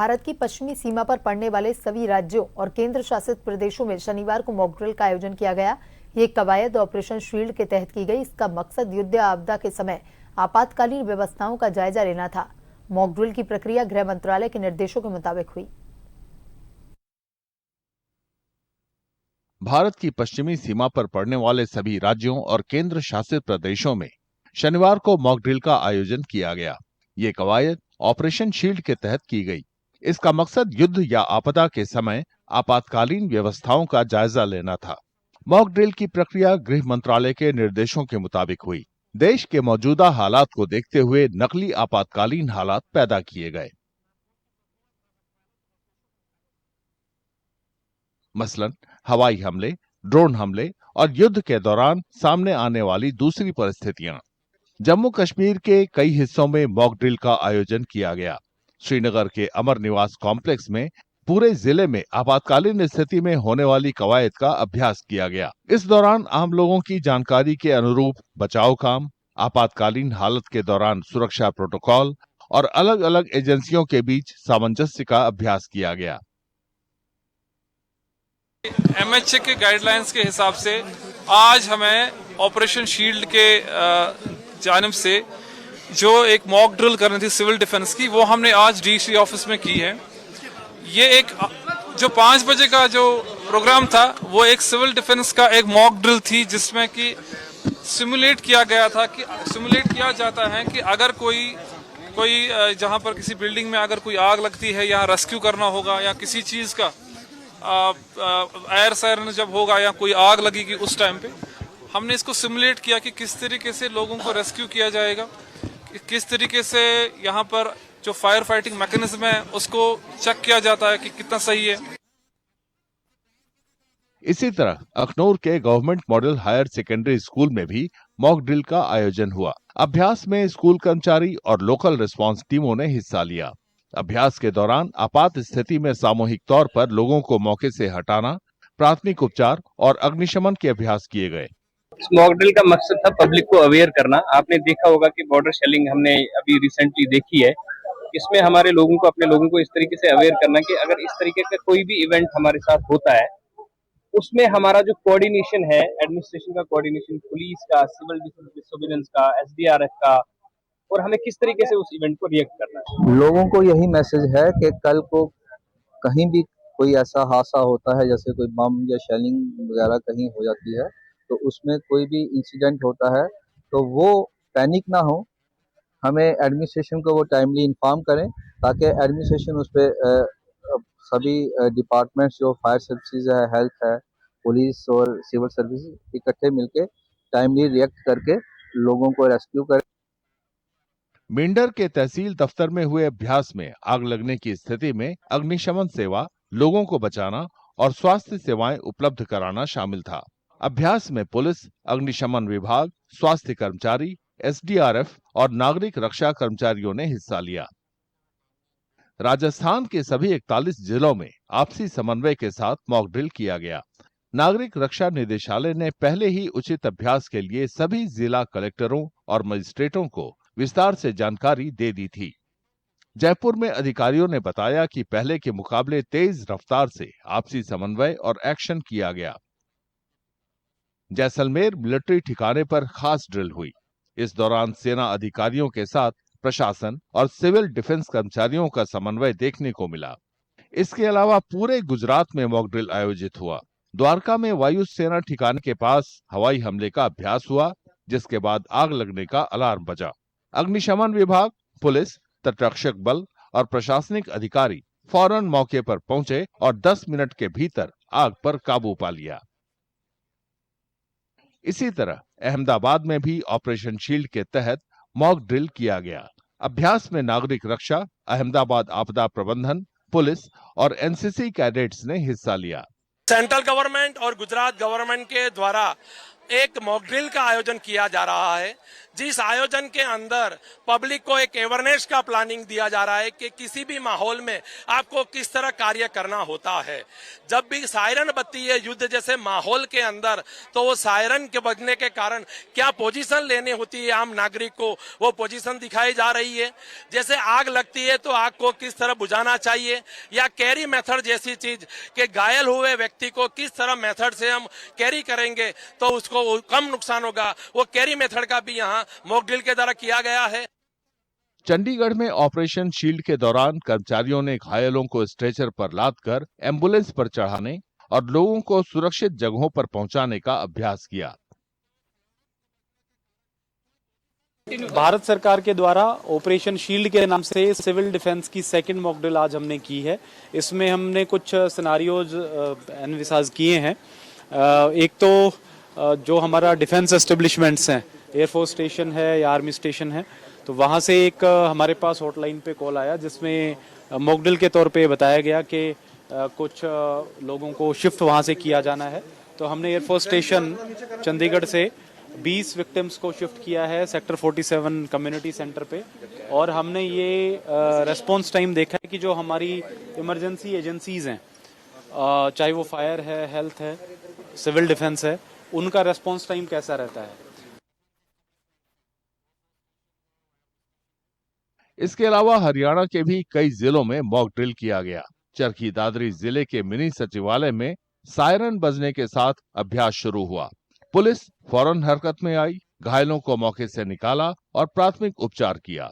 भारत की पश्चिमी सीमा पर पड़ने वाले सभी राज्यों और केंद्र शासित प्रदेशों में शनिवार को मॉक ड्रिल का आयोजन किया गया। ये कवायद ऑपरेशन शील्ड के तहत की गई। इसका मकसद युद्ध या आपदा के समय आपातकालीन व्यवस्थाओं का जायजा लेना था। मॉक ड्रिल की प्रक्रिया गृह मंत्रालय के निर्देशों के मुताबिक हुई। भारत की पश्चिमी सीमा पर पड़ने वाले सभी राज्यों और केंद्र शासित प्रदेशों में शनिवार को मॉक ड्रिल का आयोजन किया गया। ये कवायद ऑपरेशन शील्ड के तहत की गई। इसका मकसद युद्ध या आपदा के समय आपातकालीन व्यवस्थाओं का जायजा लेना था। मॉक ड्रिल की प्रक्रिया गृह मंत्रालय के निर्देशों के मुताबिक हुई। देश के मौजूदा हालात को देखते हुए नकली आपातकालीन हालात पैदा किए गए। मसलन हवाई हमले, ड्रोन हमले और युद्ध के दौरान सामने आने वाली दूसरी परिस्थितियां। जम्मू कश्मीर के कई हिस्सों में मॉक ड्रिल का आयोजन किया गया। श्रीनगर के अमर निवास कॉम्प्लेक्स में पूरे जिले में आपातकालीन स्थिति में होने वाली कवायद का अभ्यास किया गया। इस दौरान आम लोगों की जानकारी के अनुरूप बचाव काम, आपातकालीन हालत के दौरान सुरक्षा प्रोटोकॉल और अलग अलग एजेंसियों के बीच सामंजस्य का अभ्यास किया गया। MHA के गाइडलाइंस के हिसाब से आज हमें ऑपरेशन शील्ड के जानिब से जो एक मॉक ड्रिल करनी थी सिविल डिफेंस की, वो हमने आज DC ऑफिस में की है। ये एक जो 5 बजे का जो प्रोग्राम था वो एक सिविल डिफेंस का एक मॉक ड्रिल थी, जिसमें कि सिमुलेट किया जाता है कि अगर कोई जहां पर किसी बिल्डिंग में अगर कोई आग लगती है या रेस्क्यू करना होगा या किसी चीज का एयर सायरन जब होगा या कोई आग लगेगी, उस टाइम पे हमने इसको सिमुलेट किया कि किस तरीके से लोगों को रेस्क्यू किया जाएगा, किस तरीके से यहाँ पर जो फायर फाइटिंग मैकेनिज्म है उसको चेक किया जाता है कि कितना सही है। इसी तरह अखनूर के government model higher secondary school में भी मॉक ड्रिल का आयोजन हुआ। अभ्यास में स्कूल कर्मचारी और लोकल रिस्पांस टीमों ने हिस्सा लिया। अभ्यास के दौरान आपात स्थिति में सामूहिक तौर पर लोगों को मौके से हटाना, प्राथमिक उपचार और अग्निशमन के अभ्यास किए गए। इस मॉक ड्रिल का मकसद था पब्लिक को अवेयर करना। आपने देखा होगा कि बॉर्डर शेलिंग हमने अभी रिसेंटली देखी है। इसमें हमारे लोगों को, अपने लोगों को इस तरीके से अवेयर करना कि अगर इस तरीके का कोई भी इवेंट हमारे साथ होता है, उसमें हमारा जो कोऑर्डिनेशन है, एडमिनिस्ट्रेशन का कोऑर्डिनेशन, पुलिस का, सिविल डिसोबीडियंस का, SDRF का, और हमें किस तरीके से उस इवेंट को रिएक्ट करना है। लोगों को यही मैसेज है कि कल को कहीं भी कोई ऐसा हादसा होता है, जैसे कोई बम या शेलिंग वगैरह कहीं हो जाती है, तो उसमें कोई भी इंसिडेंट होता है तो वो पैनिक ना हो, हमें एडमिनिस्ट्रेशन को वो टाइमली इन्फॉर्म करें, ताकि एडमिनिस्ट्रेशन उस पर सभी डिपार्टमेंट्स जो फायर सर्विसेज है, हेल्थ है, पुलिस और सिविल सर्विस इकट्ठे मिलके टाइमली रिएक्ट करके लोगों को रेस्क्यू करें। मेंढर के तहसील दफ्तर में हुए अभ्यास में आग लगने की स्थिति में अग्निशमन सेवा, लोगों को बचाना और स्वास्थ्य सेवाएं उपलब्ध कराना शामिल था। अभ्यास में पुलिस, अग्निशमन विभाग, स्वास्थ्य कर्मचारी, SDRF और नागरिक रक्षा कर्मचारियों ने हिस्सा लिया। राजस्थान के सभी 41 जिलों में आपसी समन्वय के साथ मॉक ड्रिल किया गया। नागरिक रक्षा निदेशालय ने पहले ही उचित अभ्यास के लिए सभी जिला कलेक्टरों और मजिस्ट्रेटों को विस्तार से जानकारी दे दी थी। जयपुर में अधिकारियों ने बताया कि पहले के मुकाबले तेज रफ्तार से आपसी समन्वय और एक्शन किया गया। जैसलमेर मिलिट्री ठिकाने पर खास ड्रिल हुई। इस दौरान सेना अधिकारियों के साथ प्रशासन और सिविल डिफेंस कर्मचारियों का समन्वय देखने को मिला। इसके अलावा पूरे गुजरात में मॉक ड्रिल आयोजित हुआ। द्वारका में वायु सेना ठिकाने के पास हवाई हमले का अभ्यास हुआ, जिसके बाद आग लगने का अलार्म बजा। अग्निशमन विभाग, पुलिस, तटरक्षक बल और प्रशासनिक अधिकारी फौरन मौके पर पहुंचे और 10 मिनट के भीतर आग पर काबू पा लिया। इसी तरह अहमदाबाद में भी ऑपरेशन शील्ड के तहत मॉक ड्रिल किया गया। अभ्यास में नागरिक रक्षा, अहमदाबाद आपदा प्रबंधन, पुलिस और NCC कैडेट्स ने हिस्सा लिया। सेंट्रल गवर्नमेंट और गुजरात गवर्नमेंट के द्वारा एक मॉक ड्रिल का आयोजन किया जा रहा है, जिस आयोजन के अंदर पब्लिक को एक अवेयरनेस का प्लानिंग दिया जा रहा है कि किसी भी माहौल में आपको किस तरह कार्य करना होता है। जब भी सायरन बजती है युद्ध जैसे माहौल के अंदर, तो वो सायरन के बजने के कारण क्या पोजीशन लेनी होती है आम नागरिक को, वो पोजीशन दिखाई जा रही है। जैसे आग लगती है तो आग को किस तरह बुझाना चाहिए, या कैरी मेथड जैसी चीज कि घायल हुए व्यक्ति को किस तरह मेथड से हम कैरी करेंगे तो उसको कम नुकसान होगा, वो कैरी मेथड का भी यहाँ मॉक ड्रिल के द्वारा किया गया है। चंडीगढ़ में ऑपरेशन शील्ड के दौरान कर्मचारियों ने घायलों को स्ट्रेचर पर लादकर एम्बुलेंस पर चढ़ाने और लोगों को सुरक्षित जगहों पर पहुंचाने का अभ्यास किया। भारत सरकार के द्वारा ऑपरेशन शील्ड के नाम से सिविल डिफेंस की सेकंड मॉक ड्रिल आज हमने की है। इसमें हमने कुछ सिनारियोज एनविसाज किए हैं। एक तो जो हमारा डिफेंस एस्टेब्लिशमेंट्स हैं, एयरफोर्स स्टेशन है या आर्मी स्टेशन है, तो वहाँ से एक हमारे पास हॉटलाइन पे कॉल आया जिसमें मॉक ड्रिल के तौर पे बताया गया कि कुछ लोगों को शिफ्ट वहाँ से किया जाना है। तो हमने एयरफोर्स स्टेशन चंडीगढ़ से 20 विक्टिम्स को शिफ्ट किया है सेक्टर 47 कम्युनिटी सेंटर पे, और हमने ये रेस्पॉन्स टाइम देखा है कि जो हमारी इमरजेंसी एजेंसीज हैं, चाहे वो फायर है, हेल्थ है, सिविल डिफेंस है, उनका रेस्पॉन्स टाइम कैसा रहता है। इसके अलावा हरियाणा के भी कई जिलों में मॉक ड्रिल किया गया। चरखी दादरी जिले के मिनी सचिवालय में सायरन बजने के साथ अभ्यास शुरू हुआ। पुलिस फौरन हरकत में आई, घायलों को मौके से निकाला और प्राथमिक उपचार किया।